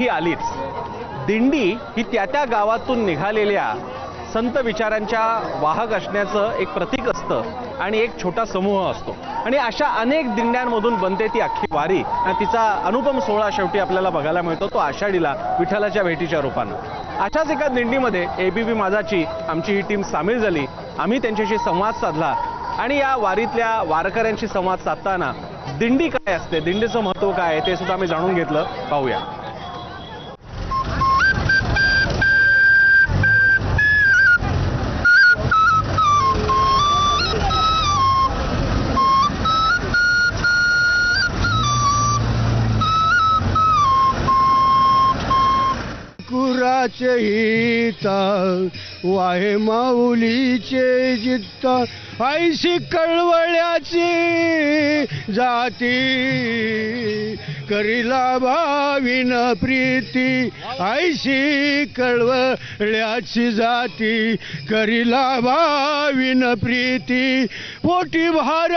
ही आलीच. दिंडी ही त्या गावातून निघालेल्या संत विचारांच्या वाहक असण्याचं एक प्रतीक असतं आणि एक छोटा समूह असतो आणि अशा अनेक दिंड्यांमधून बनते ती अख्खी वारी आणि तिचा अनुपम सोहळा शेवटी आपल्याला बघायला मिळतो तो आषाढीला विठ्ठलाच्या भेटीच्या रूपानं. अशाच एका दिंडीमध्ये एबीपी माझाची आमची ही टीम सामील झाली. आम्ही त्यांच्याशी संवाद साधला आणि या वारीतल्या वारकऱ्यांशी संवाद साधताना दिंडी काय असते, दिंडीचं महत्त्व काय आहे ते सुद्धा आम्ही जाणून घेतलं. पाहूया. कुराचे हिता वाहे माऊलीचे जित्ता ऐशी कळवळ्याची जाती करीला भाविन प्रीती ऐशी कळवळ्याची जाती करीला भाविन प्रीती पोटी भार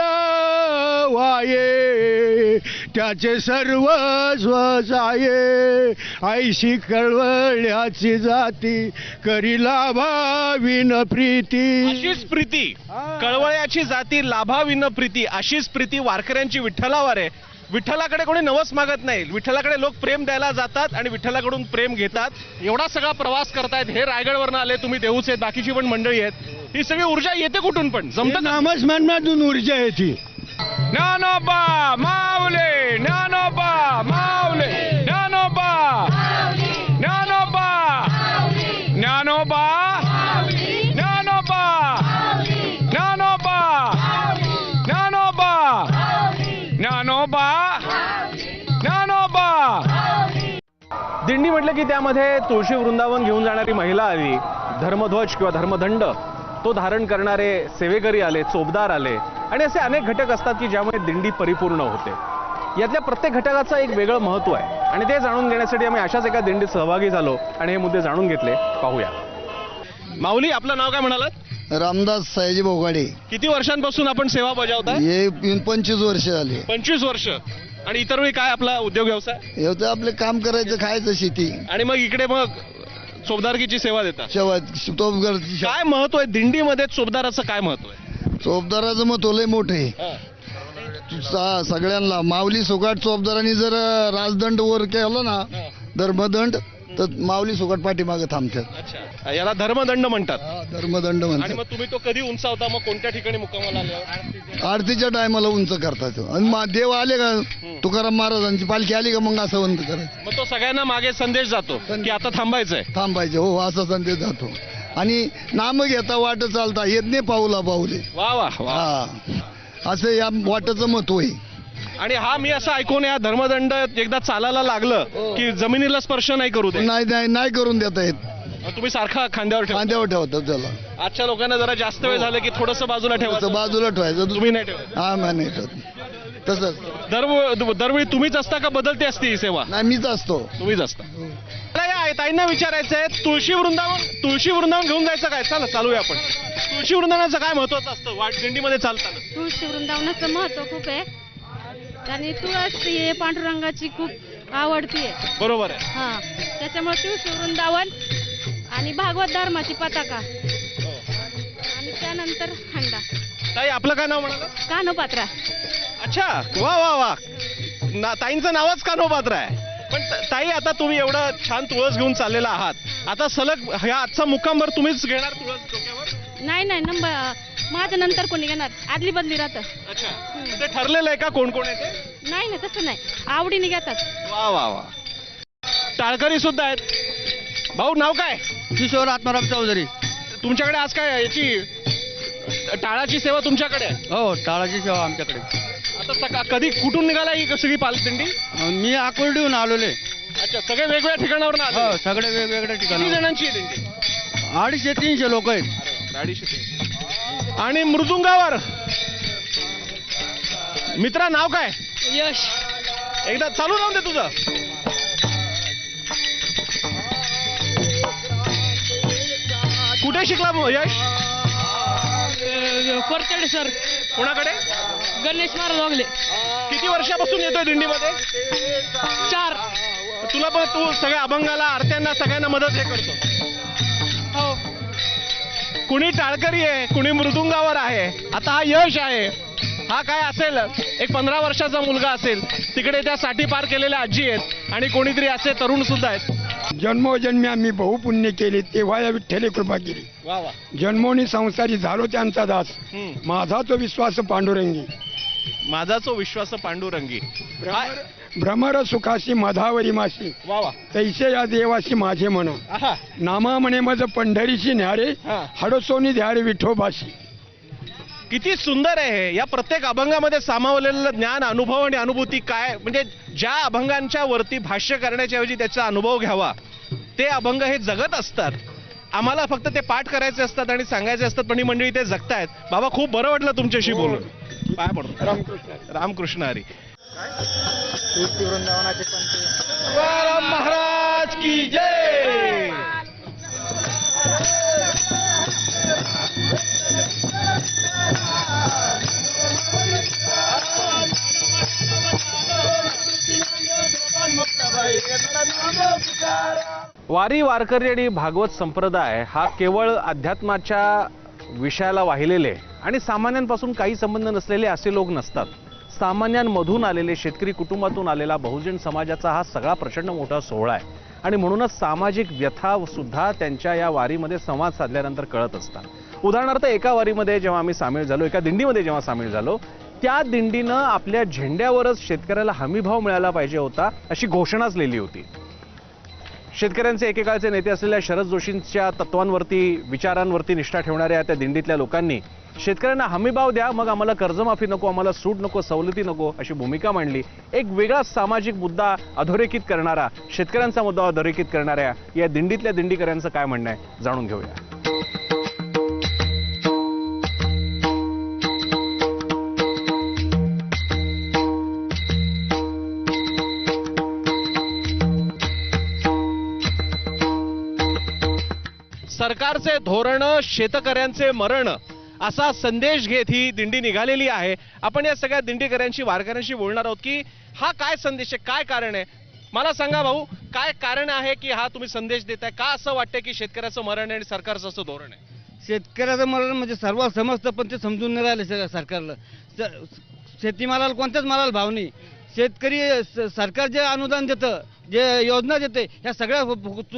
वाये त्याचे सर्वस्व जाये ऐशी कळवळ्याची जाती करीला भाविन प्रीती. अशीच प्रीती कळवळ्याची जाती लाभाविन प्रीती अशीच प्रीती वारकऱ्यांची विठ्ठलावर आहे. विठ्ठलाकडे कोणी नवस मागत नाही, विठ्ठलाकडे लोक प्रेम द्यायला जातात आणि विठ्ठलाकडून प्रेम घेतात. एवढा सगळा प्रवास करतायत, हे रायगडवरनं आले, तुम्ही देऊच आहेत, बाकीची पण मंडळी आहेत. ही सगळी ऊर्जा येते कुठून पण जमतं? नामस्मरणातून ऊर्जा येते. ज्ञानोबा माऊली ज्ञानोबा माऊली ज्ञानोबा ज्ञानोबा ज्ञानोबा ज्ञानोबा ज्ञानोबा ज्ञानोबा ज्ञानोबा ज्ञानोबा. दिंडी म्हटलं की त्यामध्ये तुळशी वृंदावन घेऊन जाणारी महिला आली, धर्मध्वज किंवा धर्मदंड तो धारण करणारे सेवेकरी आले, चोपदार आले आणि असे अनेक घटक असतात की ज्यामुळे दिंडी परिपूर्ण होते. यातल्या प्रत्येक घटकाचं एक वेगळं महत्त्व आहे आणि ते जाणून घेण्यासाठी आम्ही अशाच एका दिंडीत सहभागी झालो आणि हे मुद्दे जाणून घेतले. पाहूया. माऊली, आपलं नाव काय म्हणालात? रामदास सायाजी बोगाडे. किती वर्षांपासून आपण सेवा बजावता? हे 25 वर्ष झाली. 25 वर्ष. आणि इतर वेळी काय आपला उद्योग व्यवसाय? हे आपले काम करायचं, खायचं, शेती. आणि मग इकडे मग चोपदारकीची सेवा देता? काय काय महत्व आहे दिंडीमध्ये? चोपदाराचं काय महत्व आहे? चोपदाराचं मत लय मोठे सगळ्यांना. माऊली सुगाट चोपदारांनी जर राजदंड वर केला ना, धर्मदंड, तर माऊली सुगाट पाठीमागे थांबतात. अच्छा, याला धर्मदंड म्हणतात. धर्मदंड आणि म्हणतात. मग तुम्ही तो कधी उंचावता? मग कोणत्या ठिकाणी मुक्कामाला आल्यावर? आरतीच्या टायमाला उंच करतात. आणि देव आले का, तुकाराम महाराजांची पालखी आली का, मग असं उंच करायचं. मग तो सगळ्यांना मागे संदेश जातो की आता थांबायचंय. थांबायचे. हो, असा संदेश जातो. आणि नाम घेता वाट चालता येत नाही पाऊला पाऊले. वा वा वा. हा, असं या वाटाचं महत्व आहे. आणि हा मी असं ऐकून या धर्मदंड एकदा चालायला लागलं की जमिनीला स्पर्श नाही करू दे. नाही करून देता येत. तुम्ही सारखा खांद्यावर ठेवतात त्याला. आजच्या लोकांना जरा जास्त वेळ झालं की थोडंसं बाजूला ठेवायचं. बाजूला ठेवायचं. तुम्ही नाही ठेवत? हा, नाही ठेवत. तसंच दरवेळी तुम्हीच असता का बदलते असते ही सेवा? नाही, मीच असतो. तुम्हीच असता. मला या ताईंना विचारायचं आहे, तुळशी वृंदावन घेऊन जायचं काय? चला चालूया आपण. तुळशी वृंदावनाचं काय महत्वाचं असतं वाट दिंडीमध्ये चालताना? तुळशी वृंदावनाचं महत्व खूप आहे आणि तुळस ही पांडुरंगाची खूप आवडती आहे. बरोबर आहे. हा, त्याच्यामुळे तुळशी वृंदावन आणि भागवत धर्माची पताका आणि त्यानंतर हंडा. ताई, आपलं काय नाव म्हणाला? कानोपात्रा. अच्छा, वा वा वा. ताईंचं नावच कान्होपात्र आहे. पण ताई, आता तुम्ही एवढं छान तुळस घेऊन चाललेला आहात, आता सलग ह्या आजचा मुक्कामभर तुम्हीच घेणार तुळस डोक्यावर? नाही माझ्या नंतर कोणी घेणार, आदली बदली राहतं. अच्छा, ते ठरलेलं आहे का कोण कोण आहे ते? नाही, तसं नाही, आवडीने घेतात. वा वा वा. टाळकरी सुद्धा आहेत. भाऊ, नाव काय? किशोर आत्माराम चौधरी. तुमच्याकडे आज काय याची टाळाची सेवा तुमच्याकडे आहे? हो, टाळाची सेवा आमच्याकडे. आता कधी कुठून निघाला ही सगळी पालदिंडी? मी आकुर्डीहून आलोले. अच्छा, सगळे वेगवेगळ्या ठिकाणावर आले? सगळे वेगवेगळ्या किती ठिकाणी. जणांची आहे दिंडी? 250-300 लोक आहेत. 250-300. आणि मृदुंगावर मित्रा नाव काय? यश. एकदा चालू राहून दे तुझं. कुठे शिकला यश? परतडे सर. कोणाकडे? गणेश महाराज वागले. किती वर्षापासून येतोय दिंडीमध्ये? 4. तुला पण तू सगळ्या अभंगाला आरत्यांना सगळ्यांना मदत हे करतो. हो. कुणी टाळकरी आहे, कुणी मृदुंगावर आहे. आता हा यश आहे, हा काय असेल एक 15 वर्षाचा मुलगा असेल, तिकडे त्या साठी पार केलेल्या आजी आहेत आणि कोणीतरी असे तरुण सुद्धा आहेत. जन्मोजन्मी आम्ही बहुपुण्य केले तेव्हा या विठ्ठले कृपा केली. वा वा. जन्मोनी संसारी झालो त्यांचा दास. माझा तो विश्वास पांडुरंगी. माझा जो विश्वास पांडुरंगी. भ्रमर सुखाशी मधावरी माशी वा वा. तैसे या देवाशी माझे मन. आहा. नामा म्हणे मज पंढरीशी न्यारे हा. हडसोनी ध्यारे विठोबाशी. किती सुंदर आहे हे. या प्रत्येक अभंगामध्ये सामावलेलं ज्ञान, अनुभव आणि अनुभूती काय, म्हणजे ज्या अभंगांच्या वरती भाष्य करण्याच्या ऐवजी त्याचा अनुभव घ्यावा, ते अभंग हे जगत असतात. आम्हाला फक्त ते पाठ करायचे असतात आणि सांगायचे असतात, पण ही मंडळी ते जगतायत. बाबा खूप बरं वाटलं तुमच्याशी बोलून. पाय पडतो. रामकृष्ण हरी. तुकाराम महाराज की जय. वारी, वारकरी आणि भागवत संप्रदाय हा केवळ अध्यात्माच्या विषयाला वाहिलेले आणि सामान्यांपासून काही संबंध नसलेले असे लोक नसतात. सामान्यांमधून आलेले, शेतकरी कुटुंबातून आलेला बहुजन समाजाचा हा सगळा प्रचंड मोठा सोहळा आहे आणि म्हणूनच सामाजिक व्यथा सुद्धा त्यांच्या या वारीमध्ये संवाद साधल्यानंतर कळत असतात. उदाहरणार्थ एका वारीमध्ये जेव्हा आम्ही सामील झालो, एका दिंडीमध्ये जेव्हा सामील झालो, त्या दिंडीनं आपल्या झेंड्यावरच शेतकऱ्याला हमीभाव मिळाला पाहिजे होता अशी घोषणाच लिहिली होती. शेतकऱ्यांचे एकेकाळचे नेते असलेल्या शरद जोशींच्या तत्वांवरती, विचारांवरती निष्ठा ठेवणाऱ्या त्या दिंडीतल्या लोकांनी शेतकऱ्यांना हमीभाव द्या, मग आम्हाला कर्जमाफी नको, आम्हाला सूट नको, सवलती नको अशी भूमिका मांडली. एक वेगळा सामाजिक मुद्दा अधोरेखित करणारा, शेतकऱ्यांचा मुद्दा अधोरेखित करणाऱ्या या दिंडीतल्या दिंडीकऱ्यांचं काय म्हणणं आहे जाणून घेऊया. सरकारचे धोरण, शेतकऱ्यांचे मरण असा संदेश घेत ही दिंडी निघालेली आहे. आपण या सगळ्या दिंडीकऱ्यांशी, वारकऱ्यांशी बोलणार आहोत की हा काय संदेश आहे, काय कारण आहे. मला सांगा भाऊ, काय कारण आहे की हा तुम्ही संदेश देताय? का असं वाटतं की शेतकऱ्याचं मरण आहे आणि सरकारचं असं धोरण आहे? शेतकऱ्याचं मरण म्हणजे सर्व समजतं, पण ते समजून नाही राहिले सरकारला. शेतीमालाला कोणत्याच मालाला भाव नाही. शेतकरी सरकार जे अनुदान देतं, जे योजना देते, ह्या सगळ्या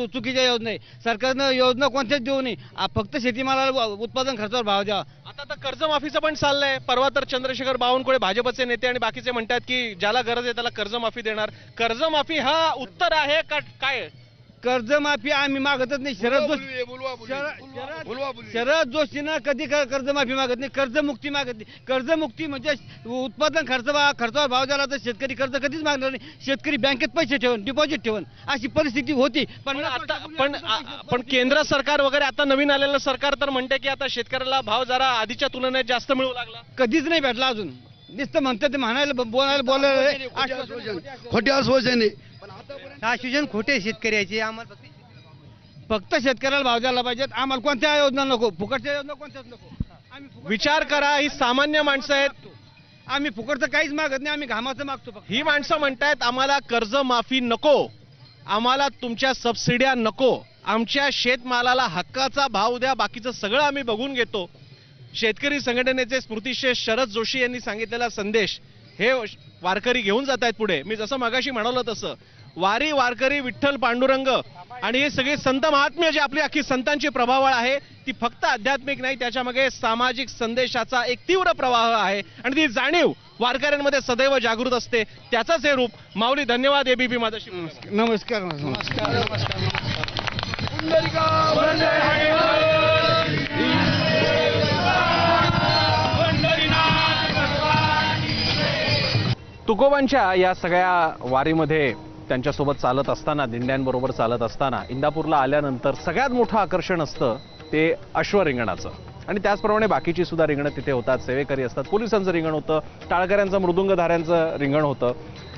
चुकीच्या योजना आहे. सरकारनं योजना कोणत्याच देऊ नये, फक्त शेतीमालाला उत्पादन खर्चावर भाव द्यावा. आता तर कर्जमाफीचं पण चाललंय. परवा तर चंद्रशेखर बावनकुळे, भाजपचे नेते आणि बाकीचे म्हणतात की ज्याला गरज आहे त्याला कर्जमाफी देणार. कर्जमाफी हा उत्तर आहे का काय? कर्जमाफी आम्ही मागतच नाही. शरद जोशीनं कधी कर्जमाफी मागत नाही, कर्जमुक्ती मागत नाही. कर्जमुक्ती म्हणजे उत्पादन खर्चावर भाव द्यायला तर शेतकरी कर्ज कधीच मागणार नाही. शेतकरी बँकेत पैसे ठेवून, डिपॉझिट ठेवून अशी परिस्थिती होती. पण केंद्र सरकार वगैरे आता नवीन आलेलं सरकार तर म्हणते की आता शेतकऱ्याला भाव जरा आधीच्या तुलनेत जास्त मिळू लागला. कधीच नाही भेटला अजून. नुसतं म्हणतात ते म्हणायला बोलायला खोटे आश्वासने. आश्वासन खोटे शेतकऱ्याचे. आम्हाला फक्त शेतकऱ्याला भाव द्यायला पाहिजेत. आम्हाला कोणत्या योजना नको, फुकटच्या योजना कोणत्याच नको. विचार करा, ही सामान्य माणसं आहेत. आम्ही फुकटचं काहीच मागत नाही, आम्ही घामाचं मागतो. ही माणसं म्हणतायत आम्हाला कर्जमाफी नको, आम्हाला तुमच्या सबसिड्या नको, आमच्या शेतमालाला हक्काचा भाव द्या, बाकीचं सगळं आम्ही बघून घेतो. शेतकरी संघटनेचे स्मृतिश्रेष्ठ शरद जोशी यांनी सांगितलेला संदेश हे वारकरी घेऊन जात आहेत पुढे. मी जसं मगाशी म्हणालो तसं वारी, वारकरी, विठ्ठल, पांडुरंग आणि हे सगळे संत महात्म्य, जे आपली अख्खी संतांची प्रभावळ आहे, ती फक्त आध्यात्मिक नाही, त्याच्यामागे सामाजिक संदेशाचा एक तीव्र प्रवाह आहे आणि ती जाणीव वारकऱ्यांमध्ये सदैव जागृत असते. त्याचंच हे रूप. माऊली, धन्यवाद. एबीपी माझ्याशी. नमस्कार. तुकोबांच्या या सगळ्या वारीमध्ये त्यांच्यासोबत चालत असताना, दिंड्यांबरोबर चालत असताना इंदापूरला आल्यानंतर सगळ्यात मोठं आकर्षण असतं ते अश्व रिंगणाचं. आणि त्याचप्रमाणे बाकीची सुद्धा रिंगणं तिथे होतात. सेवेकरी असतात, पोलिसांचं रिंगण होतं, टाळकऱ्यांचं, मृदुंगधाऱ्यांचं रिंगण होतं.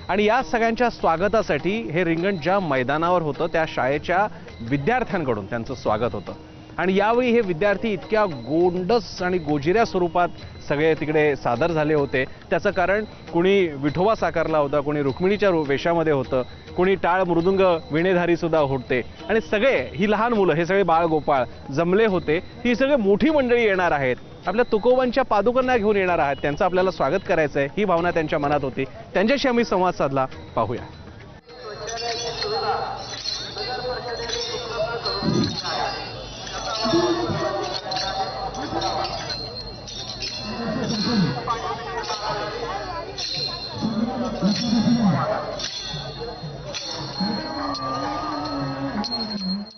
आणि या सगळ्यांच्या स्वागतासाठी हे रिंगण ज्या मैदानावर होतं त्या शाळेच्या विद्यार्थ्यांकडून त्यांचं स्वागत होतं. आणि यावेळी हे विद्यार्थी इतक्या गोंडस आणि गोजिऱ्या स्वरूपात सगळे तिकडे सादर झाले होते. त्याचं कारण कुणी विठोबा साकारला होता, कुणी रुक्मिणीच्या वेशामध्ये होतं, कुणी टाळ मृदुंग विणेधारी सुद्धा होते आणि सगळे ही लहान मुलं हे सगळे बाळगोपाळ जमले होते. ही सगळे मोठी मंडळी येणार आहेत, आपल्या तुकोबांच्या पादुकांना घेऊन येणार आहात, त्यांचं आपल्याला स्वागत करायचं आहे ही भावना त्यांच्या मनात होती. त्यांच्याशी आम्ही संवाद साधला, पाहूया.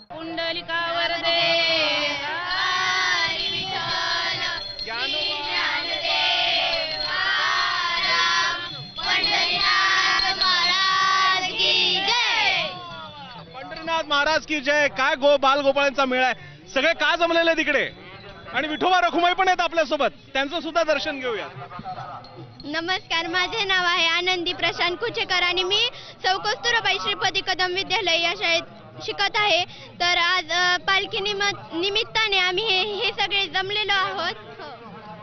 पुंडलिकावर दे पंढरीनाथ महाराज की जय. काय बालगोपाळांचा मेळा आहे, सगळे का जमलेले तिकडे आणि विठोबा रखुमाई पण आहेत आपल्यासोबत, त्यांचं सुद्धा दर्शन घेऊया. नमस्कार, माझे नाव आहे आनंदी प्रशांत कुचेकर आणि मी सौ कस्तुरबाई श्रीपती कदम विद्यालय या शाळेत शिकत आहे. तर आज पालखी निमित्ताने आम्ही हे सगळे जमलेलो आहोत.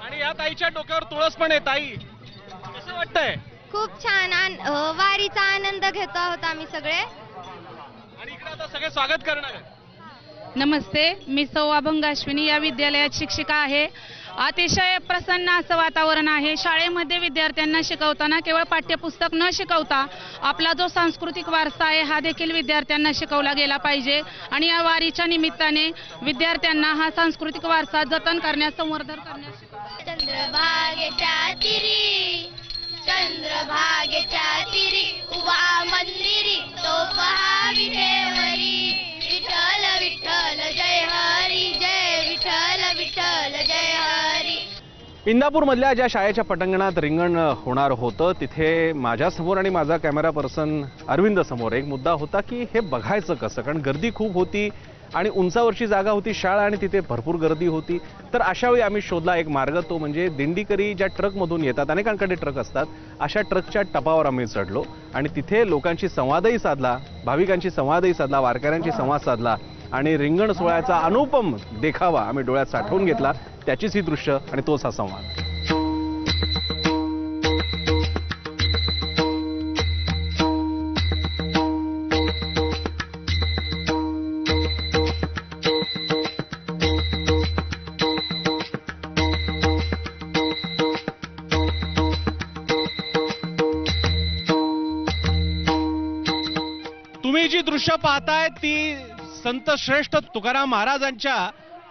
आणि या ताईच्या डोक्यावर तुळस पण आहे. ताई, कसं वाटतंय? खूप छान वारीचा आनंद घेत आहोत आम्ही सगळे. आणि इकडे आता सगळे स्वागत करणार आहेत. नमस्ते, मी सौ अभंग अश्विनी या विद्यालयात शिक्षिका आहे. अतिशय प्रसन्न असं वातावरण आहे. शाळेमध्ये विद्यार्थ्यांना शिकवताना केवळ पाठ्यपुस्तक न शिकवता आपला जो सांस्कृतिक वारसा आहे हा देखील विद्यार्थ्यांना शिकवला गेला पाहिजे. आणि या वारीच्या निमित्ताने विद्यार्थ्यांना हा सांस्कृतिक वारसा जतन करण्यास, संवर्धन करण्यास चंद्रभागेच्या तिरी, चंद्रभागेच्या तिरी उभा मंदिरी तो पहा विठेवरी. विठ्ठल विठ्ठल जय हरी, जय विठ्ठल विठ्ठल जय हरी. इंदापूरमधल्या ज्या शाळेच्या पटांगणात रिंगण होणार होतं तिथे माझ्यासमोर आणि माझा कॅमेरा पर्सन अरविंद समोर एक मुद्दा होता की हे बघायचं कसं, कारण गर्दी खूप होती आणि उंचावरची जागा होती शाळा आणि तिथे भरपूर गर्दी होती. तर अशा वेळी आम्ही शोधला एक मार्ग, तो म्हणजे दिंडीकरी ज्या ट्रकमधून येतात, अनेकांकडे ट्रक असतात, अशा ट्रकच्या टपावर आम्ही चढलो आणि तिथे लोकांशी संवादही साधला, भाविकांशी संवादही साधला, वारकऱ्यांशी संवाद साधला आणि रिंगण सोहळ्याचा अनुपम देखावा आम्ही डोळ्यात साठवून घेतला. त्याचीच ही दृश्य आणि तोच हा संवाद. तुम्ही जी दृश्य पाहताय ती संत श्रेष्ठ तुकाराम महाराजांच्या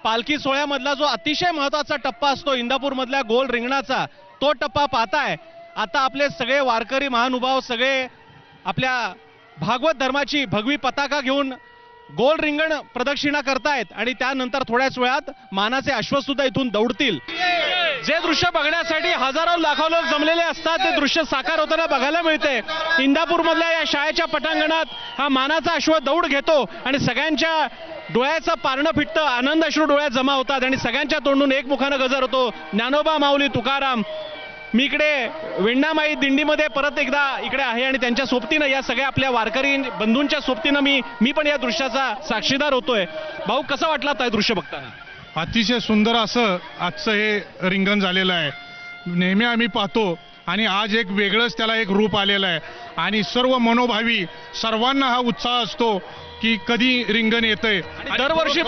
पालखी सोहळ्यामधला जो अतिशय महत्वाचा टप्पा असतो इंदापूरमधल्या गोल रिंगणाचा, तो टप्पा पाहताय. आता आपले सगळे वारकरी महानुभाव सगळे आपल्या भागवत धर्माची भगवी पताका घेऊन गोल रिंगण प्रदक्षिणा करतायत आणि त्यानंतर थोड्याच वेळात मानाचे अश्व सुद्धा इथून दौडतील. जे दृश्य बघण्यासाठी हजारो लाखो लोक जमलेले असतात ते दृश्य साकार होताना बघायला मिळते. इंदापूरमधल्या या शाळेच्या पटांगणात हा मानाचा अश्व दौड घेतो आणि सगळ्यांच्या डोळ्याचं पारणं फिटतं, आनंद अश्रू डोळ्यात जमा होतात आणि सगळ्यांच्या तोंडून एकमुखानं गजर होतो, ज्ञानोबा माऊली तुकाराम. मी इकडे विंडामाई दिंडीमध्ये परत एकदा इकडे आहे आणि त्यांच्या सोबतीनं या सगळ्या आपल्या वारकरी बंधूंच्या सोबतीनं मी पण या दृश्याचा साक्षीदार होतोय. भाऊ, कसं वाटलं आता हे दृश्य बघताना? अतिशय सुंदर असं आजचं हे रिंगण झालेलं आहे. नेहमी आम्ही पाहतो आणि आज एक वेगळंच त्याला एक रूप आलेलं आहे आणि सर्व मनोभावी सर्वांना हा उत्साह असतो की कधी रिंगण येतंय. दरवर्षी